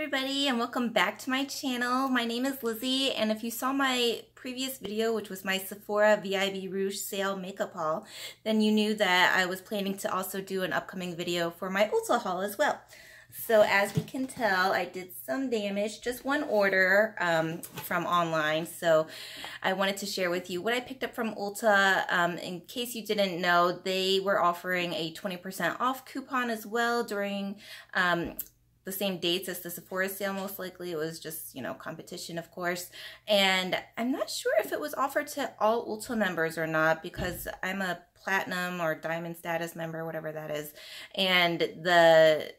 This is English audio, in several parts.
everybody, and welcome back to my channel. My name is Lizzie, and if you saw my previous video, which was my Sephora VIB Rouge sale makeup haul, then you knew that I was planning to also do an upcoming video for my Ulta haul as well. So as we can tell, I did some damage, just one order from online. So I wanted to share with you what I picked up from Ulta. In case you didn't know, they were offering a 20% off coupon as well during the same dates as the Sephora sale. Most likely it was just, you know, competition, of course. And I'm not sure if it was offered to all Ulta members or not, because I'm a platinum or diamond status member, whatever that is. And the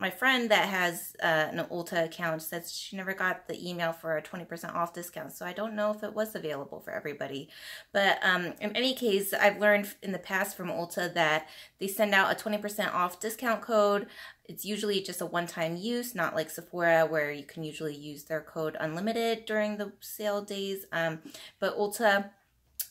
my friend that has an Ulta account says she never got the email for a 20% off discount. So I don't know if it was available for everybody. But in any case, I've learned in the past from Ulta that they send out a 20% off discount code. It's usually just a one-time use, not like Sephora where you can usually use their code unlimited during the sale days. But Ulta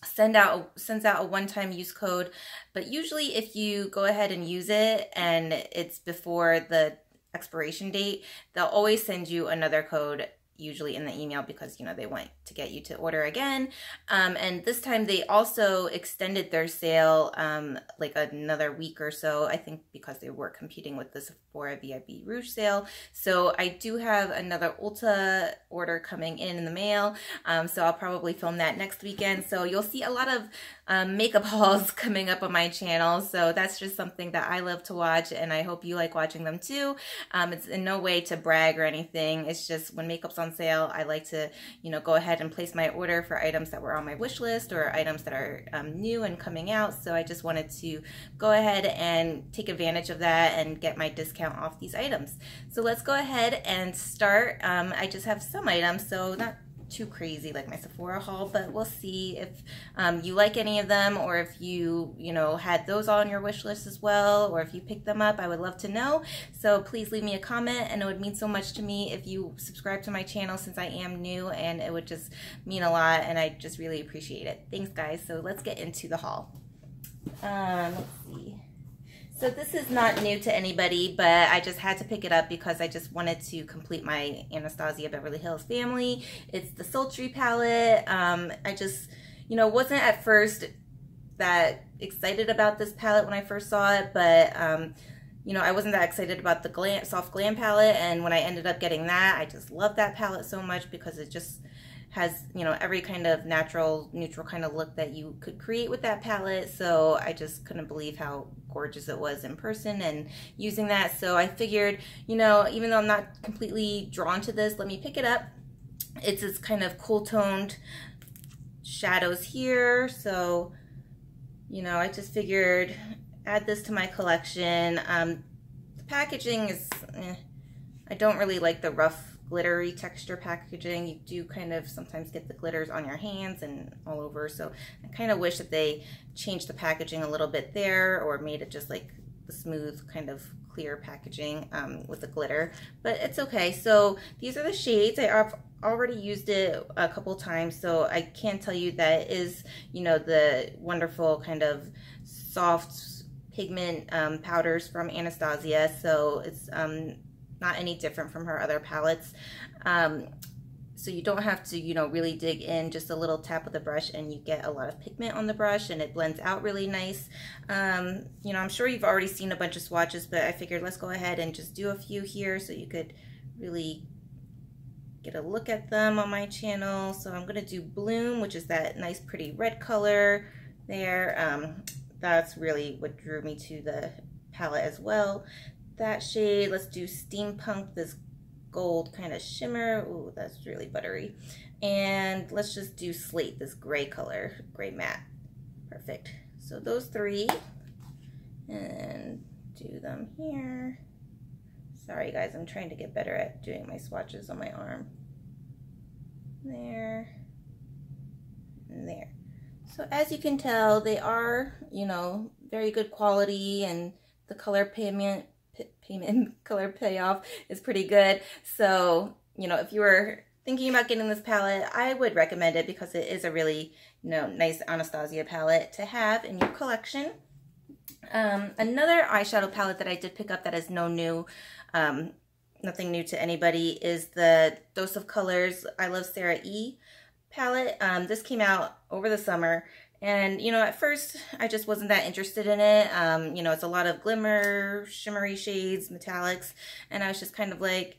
sends out a one-time use code, but usually if you go ahead and use it and it's before the expiration date, they'll always send you another code, usually in the email, because, you know, they want to get you to order again. And this time they also extended their sale like another week or so, I think, because they were competing with the Sephora VIB Rouge sale. So I do have another Ulta order coming in the mail, so I'll probably film that next weekend. So you'll see a lot of makeup hauls coming up on my channel. So that's just something that I love to watch, and I hope you like watching them too. It's in no way to brag or anything. It's just when makeup's on sale, I like to, you know, go ahead and place my order for items that were on my wish list or items that are new and coming out. So I just wanted to go ahead and take advantage of that and get my discount off these items. So let's go ahead and start. I just have some items, so not too crazy like my Sephora haul, but we'll see if you like any of them, or if you know, had those on your wish list as well, or if you picked them up. I would love to know. So please leave me a comment, and it would mean so much to me if you subscribe to my channel, since I am new, and it would just mean a lot, and I just really appreciate it. Thanks, guys. So let's get into the haul. Let's see. So this is not new to anybody, but I just had to pick it up because I just wanted to complete my Anastasia Beverly Hills family. It's the Sultry palette. I just, you know, wasn't at first that excited about this palette when I first saw it, but you know, I wasn't that excited about the Soft Glam palette, and when I ended up getting that, I just love that palette so much because it just has, you know, every kind of natural, neutral kind of look that you could create with that palette. So I just couldn't believe how gorgeous it was in person and using that. So I figured, you know, even though I'm not completely drawn to this, let me pick it up. It's this kind of cool toned shadows here. So, you know, I just figured add this to my collection. The packaging is, I don't really like the rough glittery texture packaging. You do kind of sometimes get the glitters on your hands and all over, so I kind of wish that they changed the packaging a little bit there, or made it just like the smooth kind of clear packaging with the glitter, but it's okay. So these are the shades. I've already used it a couple times, so I can tell you that it is, you know, the wonderful kind of soft pigment powders from Anastasia. So it's not any different from her other palettes. So you don't have to, you know, really dig in. Just a little tap with the brush and you get a lot of pigment on the brush, and it blends out really nice. You know, I'm sure you've already seen a bunch of swatches, but I figured let's go ahead and just do a few here so you could really get a look at them on my channel. So I'm gonna do Bloom, which is that nice pretty red color there. That's really what drew me to the palette as well. That shade. Let's do Steampunk, this gold kind of shimmer. Ooh, that's really buttery. And let's just do Slate, this gray color, gray matte. Perfect. So those three, and do them here. Sorry guys, I'm trying to get better at doing my swatches on my arm. There, and there. So as you can tell, they are, you know, very good quality, and the color color payoff is pretty good. So, you know, if you were thinking about getting this palette, I would recommend it because it is a really, you know, nice Anastasia palette to have in your collection. Another eyeshadow palette that I did pick up that is no new nothing new to anybody, is the Dose of Colors I Love Sarah E palette. This came out over the summer, and you know, at first I just wasn't that interested in it. You know, it's a lot of glimmer, shimmery shades, metallics, and I was just kind of like,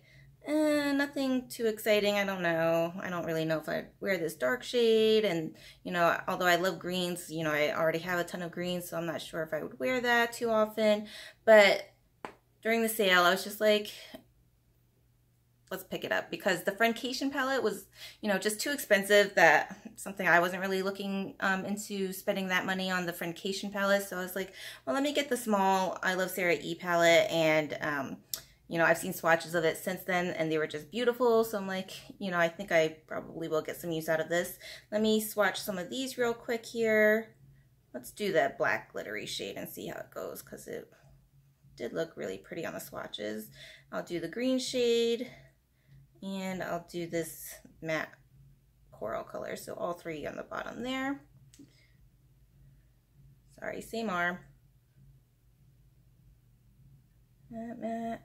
nothing too exciting. I don't know. I don't really know if I wear this dark shade, and you know, although I love greens, you know, I already have a ton of greens, so I'm not sure if I would wear that too often. But during the sale, I was just like, let's pick it up, because the Friendcation palette was, you know, just too expensive. That something I wasn't really looking into spending that money on the Friendcation palette. So I was like, well, let me get the small I Love Sarah E palette, and you know, I've seen swatches of it since then, and they were just beautiful. So I'm like, you know, I think I probably will get some use out of this. Let me swatch some of these real quick here. Let's do that black glittery shade and see how it goes, because it did look really pretty on the swatches. I'll do the green shade, and I'll do this matte coral color. So all three on the bottom there. Sorry, same arm. Matte.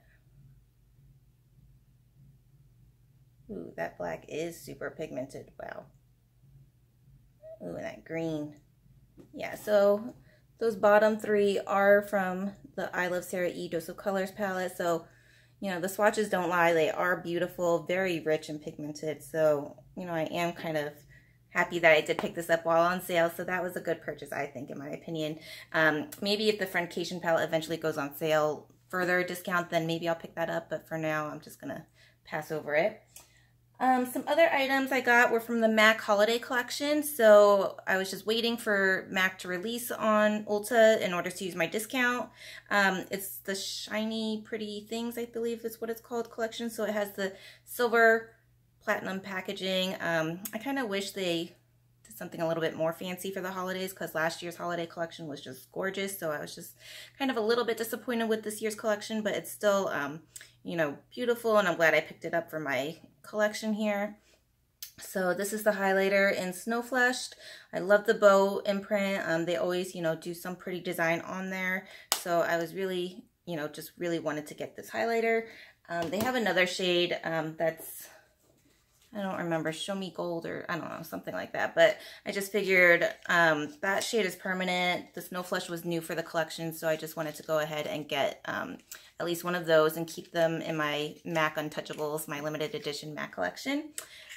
Ooh, that black is super pigmented. Wow. Ooh, and that green. Yeah, so those bottom three are from the I Love Sarah E Dose of Colors palette. So, you know, the swatches don't lie. They are beautiful, very rich and pigmented. So, you know, I am kind of happy that I did pick this up while on sale. So that was a good purchase, I think, in my opinion. Maybe if the Friendcation palette eventually goes on sale, further discount, then maybe I'll pick that up. But for now, I'm just going to pass over it. Some other items I got were from the MAC holiday collection. So I was just waiting for MAC to release on Ulta in order to use my discount. It's the Shiny Pretty Things, I believe is what it's called, collection. So it has the silver platinum packaging. I kind of wish they did something a little bit more fancy for the holidays, because last year's holiday collection was just gorgeous. So I was just kind of a little bit disappointed with this year's collection, but it's still, you know, beautiful, and I'm glad I picked it up for my collection here. So this is the highlighter in Snow Flushed. I love the bow imprint. They always, you know, do some pretty design on there. So I was really, you know, just really wanted to get this highlighter. They have another shade that's, I don't remember, Show Me Gold, or I don't know, something like that. But I just figured that shade is permanent. The Snow Flush was new for the collection, so I just wanted to go ahead and get at least one of those and keep them in my MAC Untouchables, my limited edition MAC collection.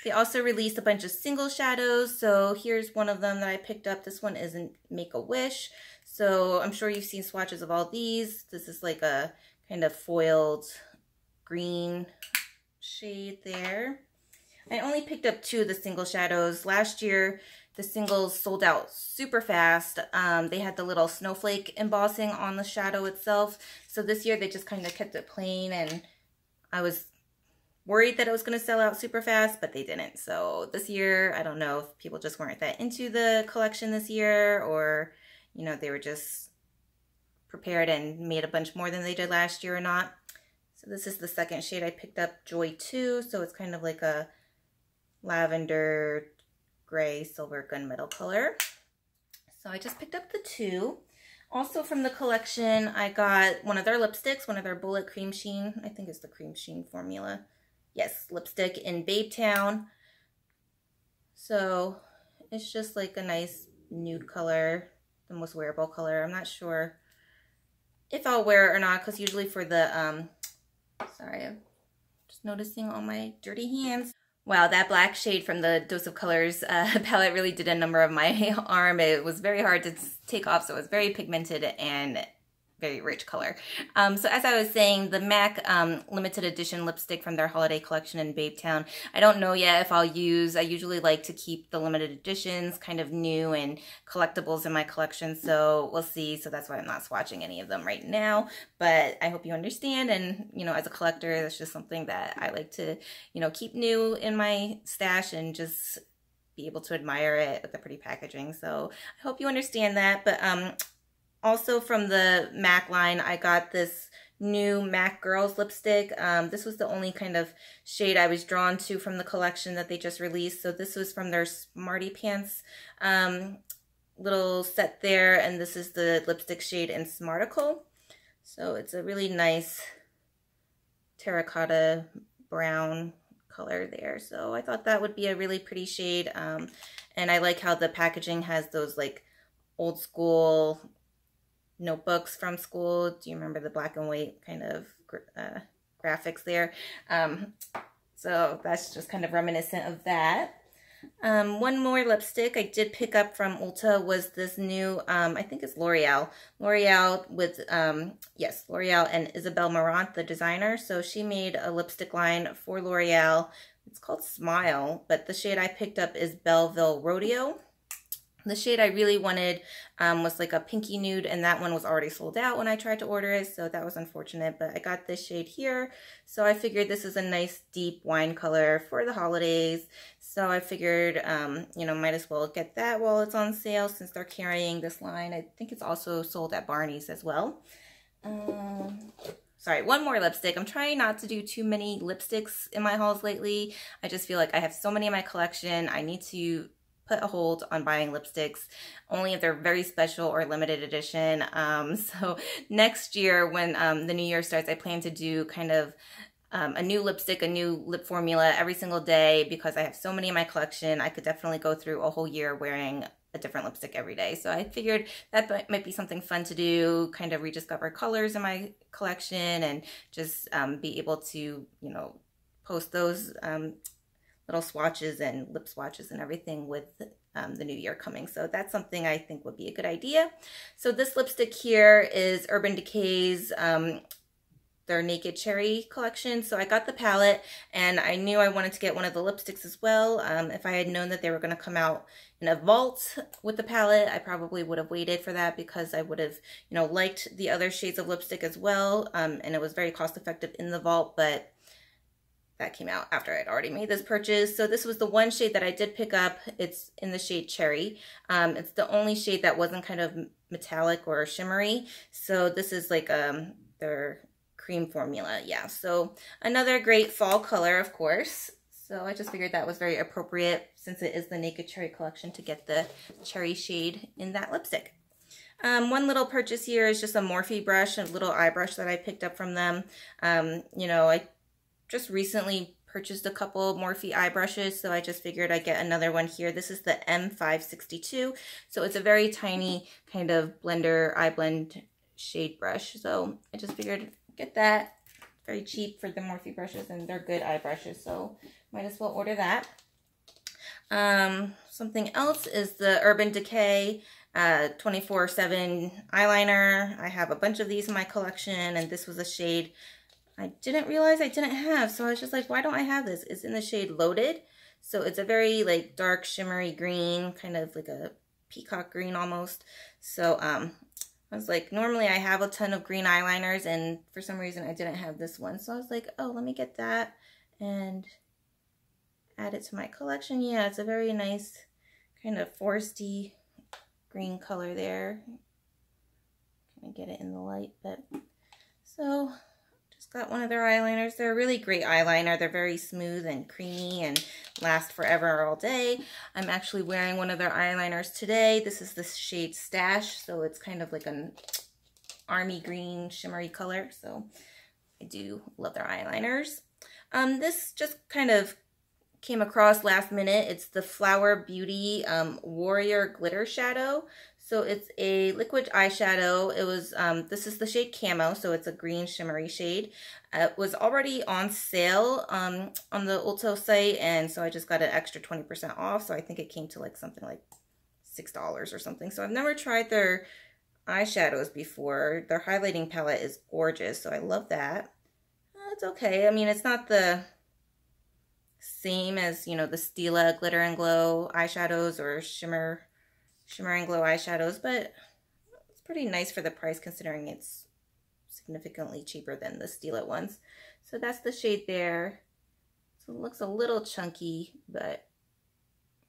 They also released a bunch of single shadows. So here's one of them that I picked up. This one isn't Make-A-Wish. So I'm sure you've seen swatches of all these. This is like a kind of foiled green shade there. I only picked up 2 of the single shadows. Last year, the singles sold out super fast. They had the little snowflake embossing on the shadow itself. So this year, they just kind of kept it plain, and I was worried that it was going to sell out super fast, but they didn't. So this year, I don't know if people just weren't that into the collection this year, or, you know, they were just prepared and made a bunch more than they did last year or not. So this is the second shade I picked up, Joy 2. So it's kind of like a lavender, gray, silver gunmetal color. So I just picked up the 2. Also from the collection, I got one of their lipsticks, one of their Bullet Cream Sheen. I think it's the Cream Sheen formula. Yes, lipstick in Babe Town. So it's just like a nice nude color, the most wearable color. I'm not sure if I'll wear it or not, because usually for the, sorry, I'm just noticing all my dirty hands. Wow, that black shade from the Dose of Colors palette really did a number of my arm. It was very hard to take off, so it was very pigmented and very rich color. So as I was saying, the MAC limited edition lipstick from their holiday collection in Babe Town, I don't know yet if I'll use. I usually like to keep the limited editions kind of new and collectibles in my collection, so we'll see. So that's why I'm not swatching any of them right now, but I hope you understand. And, you know, as a collector, that's just something that I like to, you know, keep new in my stash and just be able to admire it with the pretty packaging. So I hope you understand that. But also from the MAC line, I got this new MAC Girls lipstick. This was the only kind of shade I was drawn to from the collection that they just released. So this was from their Smarty Pants little set there, and this is the lipstick shade in Smarticle. So it's a really nice terracotta brown color there. So I thought that would be a really pretty shade. And I like how the packaging has those like old school notebooks from school. Do you remember the black and white kind of graphics there? So that's just kind of reminiscent of that. One more lipstick I did pick up from Ulta was this new, I think it's L'Oreal. L'Oreal with, yes, L'Oreal and Isabelle Marant, the designer. So she made a lipstick line for L'Oreal. It's called Smile, but the shade I picked up is Belleville Rodeo. The shade I really wanted was like a pinky nude, and that one was already sold out when I tried to order it, so that was unfortunate, but I got this shade here. So I figured this is a nice deep wine color for the holidays. So I figured, you know, might as well get that while it's on sale since they're carrying this line. I think it's also sold at Barney's as well. Sorry, one more lipstick. I'm trying not to do too many lipsticks in my hauls lately. I just feel like I have so many in my collection. I need to put a hold on buying lipsticks only if they're very special or limited edition. So next year when the new year starts, I plan to do kind of a new lipstick, a new lip formula every single day because I have so many in my collection. I could definitely go through a whole year wearing a different lipstick every day. So I figured that might be something fun to do, kind of rediscover colors in my collection and just be able to, you know, post those little swatches and lip swatches and everything with the new year coming. So that's something I think would be a good idea. So this lipstick here is Urban Decay's their Naked Cherry collection. So I got the palette and I knew I wanted to get one of the lipsticks as well. If I had known that they were going to come out in a vault with the palette, I probably would have waited for that because I would have, you know, liked the other shades of lipstick as well. And it was very cost effective in the vault, but that came out after I'd already made this purchase. So this was the one shade that I did pick up. It's in the shade Cherry. It's the only shade that wasn't kind of metallic or shimmery. So this is like their cream formula. Yeah, so another great fall color, of course. So I just figured that was very appropriate since it is the Naked Cherry collection to get the cherry shade in that lipstick. One little purchase here is just a Morphe brush, a little eye brush that I picked up from them. You know, I just recently purchased a couple Morphe eye brushes, so I just figured I'd get another one here. This is the M562, so it's a very tiny kind of blender, eye blend shade brush. So I just figured get that. Very cheap for the Morphe brushes, and they're good eye brushes, so might as well order that. Something else is the Urban Decay 24/7 eyeliner. I have a bunch of these in my collection, and this was a shade I didn't realize I didn't have, so I was just like, why don't I have this? It's in the shade Loaded, so it's a very like dark shimmery green, kind of like a peacock green almost. So I was like, normally I have a ton of green eyeliners, and for some reason I didn't have this one, so I was like, oh, let me get that and add it to my collection. Yeah, it's a very nice kind of foresty green color there. Can I get it in the light? But so just got one of their eyeliners. They're a really great eyeliner. They're very smooth and creamy and last forever all day. I'm actually wearing one of their eyeliners today. This is the shade Stash, so it's kind of like an army green shimmery color. So I do love their eyeliners. This just kind of came across last minute. It's the Flower Beauty Warrior Glitter Shadow. So it's a liquid eyeshadow. It was, this is the shade Camo, so it's a green shimmery shade. It was already on sale on the Ulta site, and so I just got an extra 20% off, so I think it came to like something like $6 or something. So I've never tried their eyeshadows before. Their highlighting palette is gorgeous, so I love that. It's okay. I mean, it's not the same as, you know, the Stila Glitter and Glow eyeshadows or Shimmer and Glow eyeshadows, but it's pretty nice for the price considering it's significantly cheaper than the Stila ones. So that's the shade there. So it looks a little chunky, but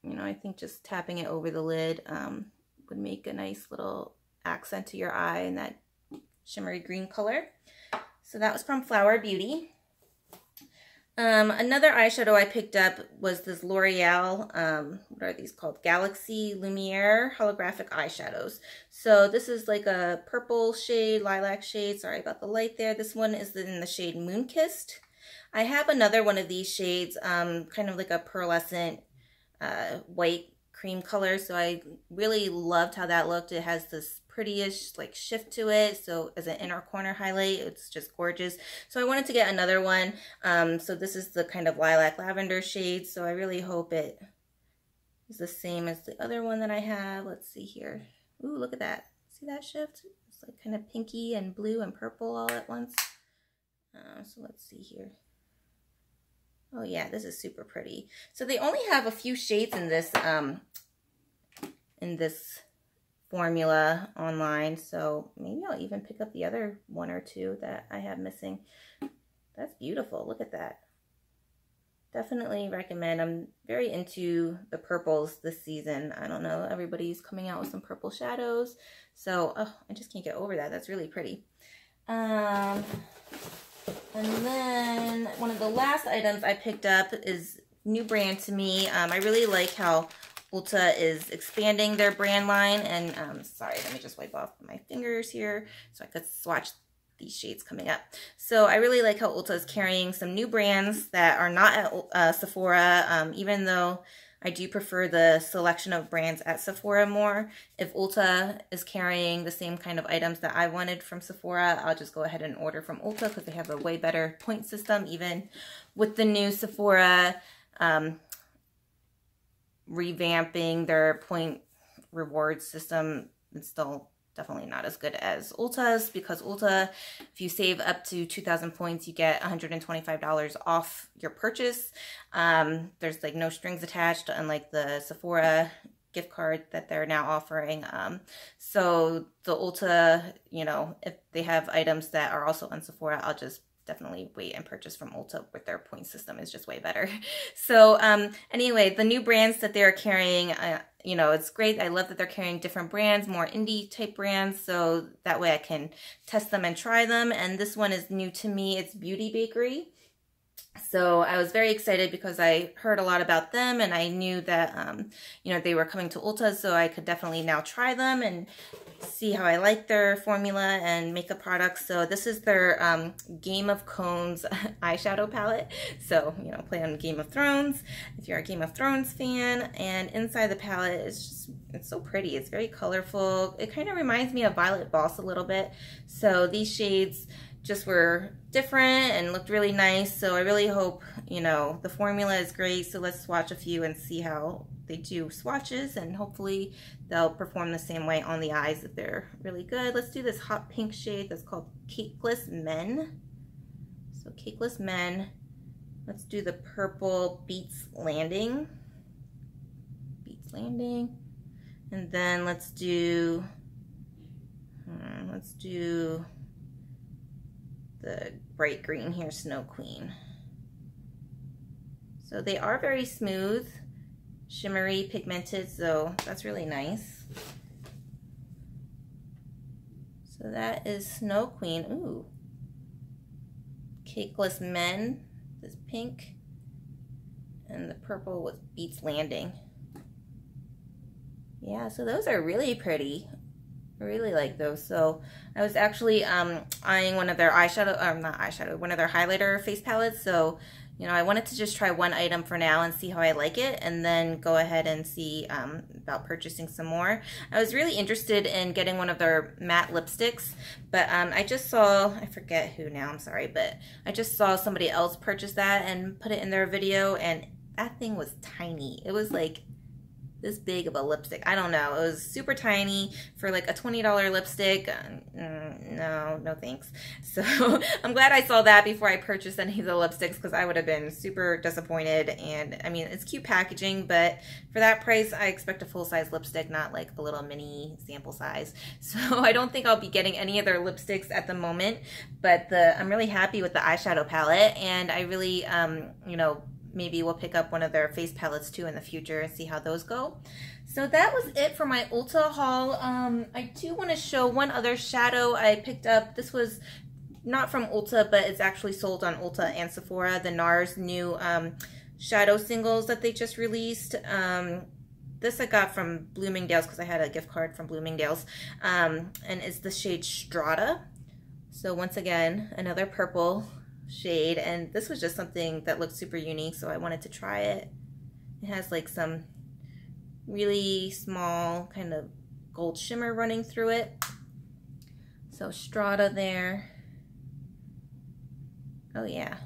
you know, I think just tapping it over the lid would make a nice little accent to your eye in that shimmery green color. So that was from Flower Beauty. Another eyeshadow I picked up was this L'Oreal, what are these called? Galaxy Lumiere holographic eyeshadows. So this is like a purple shade, lilac shade. Sorry about the light there. This one is in the shade Moon Kissed. I have another one of these shades, kind of like a pearlescent white cream color. So I really loved how that looked. It has this prettyish like shift to it, so as an inner corner highlight, it's just gorgeous. So I wanted to get another one. So this is the kind of lilac lavender shade, so I really hope it is the same as the other one that I have. Let's see here. Ooh, look at that. See that shift? It's like kind of pinky and blue and purple all at once. So let's see here. Oh yeah, this is super pretty. So they only have a few shades in this formula online, so maybe I'll even pick up the other one or two that I have missing. That's beautiful. Look at that. Definitely recommend. I'm very into the purples this season. I don't know, everybody's coming out with some purple shadows, so I just can't get over that. That's really pretty. And then one of the last items I picked up is new brand to me. I really like how Ulta is expanding their brand line, and sorry, let me just wipe off my fingers here so I could swatch these shades coming up. So I really like how Ulta is carrying some new brands that are not at Sephora, even though I do prefer the selection of brands at Sephora more. If Ulta is carrying the same kind of items that I wanted from Sephora, I'll just go ahead and order from Ulta because they have a way better point system. Even with the new Sephora revamping their point reward system, it's still definitely not as good as Ulta's, because Ulta, if you save up to 2,000 points, you get $125 off your purchase. There's like no strings attached, unlike the Sephora gift card that they're now offering. So the Ulta, you know, if they have items that are also on Sephora, I'll just definitely wait and purchase from Ulta with their point system is just way better. So anyway, the new brands that they're carrying, you know, it's great. I love that they're carrying different brands, more indie type brands, so that way I can test them and try them. And this one is new to me. It's Beauty Bakery. So I was very excited because I heard a lot about them, and I knew that, you know, they were coming to Ulta, so I could definitely now try them and see how I like their formula and makeup products. So this is their Game of Cones eyeshadow palette. So, you know, play on Game of Thrones if you're a Game of Thrones fan. And inside the palette is just, it's so pretty. It's very colorful. It kind of reminds me of Violet Boss a little bit. So these shades just were different and looked really nice. So I really hope, you know, the formula is great. So let's swatch a few and see how they do swatches, and hopefully they'll perform the same way on the eyes if they're really good. Let's do this hot pink shade that's called Cakeless Men. So Cakeless Men. Let's do the purple Beats Landing. Beats Landing. And then let's do the bright green here, Snow Queen. So they are very smooth, shimmery, pigmented, so that's really nice. So that is Snow Queen. Ooh. Cakeless Men, this pink, and the purple with Beats Landing. Yeah, so those are really pretty. I really like those. So I was actually eyeing one of their one of their highlighter face palettes. So, you know, I wanted to just try one item for now and see how I like it, and then go ahead and see about purchasing some more. I was really interested in getting one of their matte lipsticks, but I just saw, I forget who now, I'm sorry, but I just saw somebody else purchase that and put it in their video, and that thing was tiny. It was like this big of a lipstick. I don't know. It was super tiny for like a $20 lipstick. No thanks. So I'm glad I saw that before I purchased any of the lipsticks, because I would have been super disappointed. And I mean, it's cute packaging, but for that price, I expect a full-size lipstick, not like the little mini sample size. So I don't think I'll be getting any of their lipsticks at the moment, but I'm really happy with the eyeshadow palette, and I really, you know, maybe we'll pick up one of their face palettes too in the future and see how those go. So that was it for my Ulta haul. I do want to show one other shadow I picked up. This was not from Ulta, but it's actually sold on Ulta and Sephora, the NARS new shadow singles that they just released. This I got from Bloomingdale's because I had a gift card from Bloomingdale's, and it's the shade Strata. So once again, another purple shade, and this was just something that looked super unique, so I wanted to try it. It has like some really small kind of gold shimmer running through it. So Strata there. Oh yeah.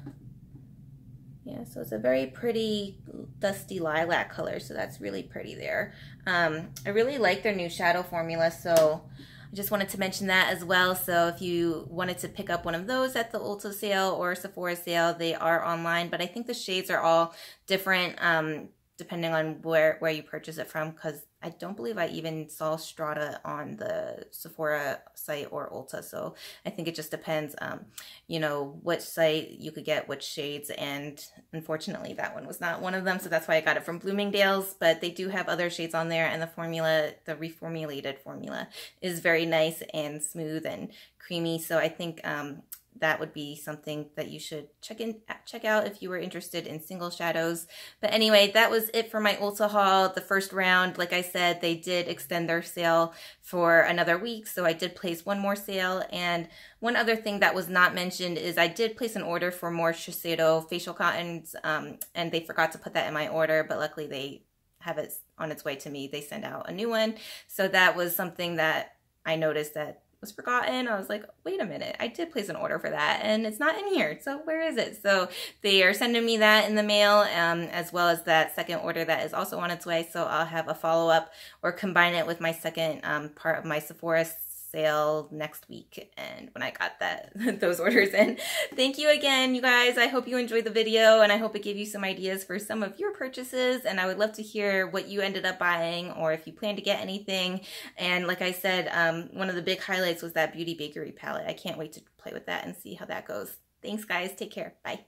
Yeah, so it's a very pretty dusty lilac color, so that's really pretty there. I really like their new shadow formula, so I just wanted to mention that as well. So if you wanted to pick up one of those at the Ulta sale or Sephora sale, they are online, but I think the shades are all different depending on where you purchase it from, because I don't believe I even saw Strata on the Sephora site or Ulta. So I think it just depends, you know, which site you could get which shades. And unfortunately, that one was not one of them. So that's why I got it from Bloomingdale's. But they do have other shades on there. And the formula, the reformulated formula, is very nice and smooth and creamy. So I think that would be something that you should check out if you were interested in single shadows. But anyway, that was it for my Ulta haul. The first round, like I said, they did extend their sale for another week, so I did place one more sale. And one other thing that was not mentioned is I did place an order for more Shiseido facial cottons, and they forgot to put that in my order, but luckily they have it on its way to me. They send out a new one. So that was something that I noticed that was forgotten. I was like, wait a minute, I did place an order for that and it's not in here, so where is it? So they are sending me that in the mail, as well as that second order that is also on its way. So I'll have a follow-up or combine it with my second part of my Sephora sale next week, and when I got those orders in. Thank you again, you guys. I hope you enjoyed the video, and I hope it gave you some ideas for some of your purchases, and I would love to hear what you ended up buying or if you plan to get anything. And like I said, one of the big highlights was that Beauty Bakery palette. I can't wait to play with that and see how that goes. Thanks, guys. Take care. Bye.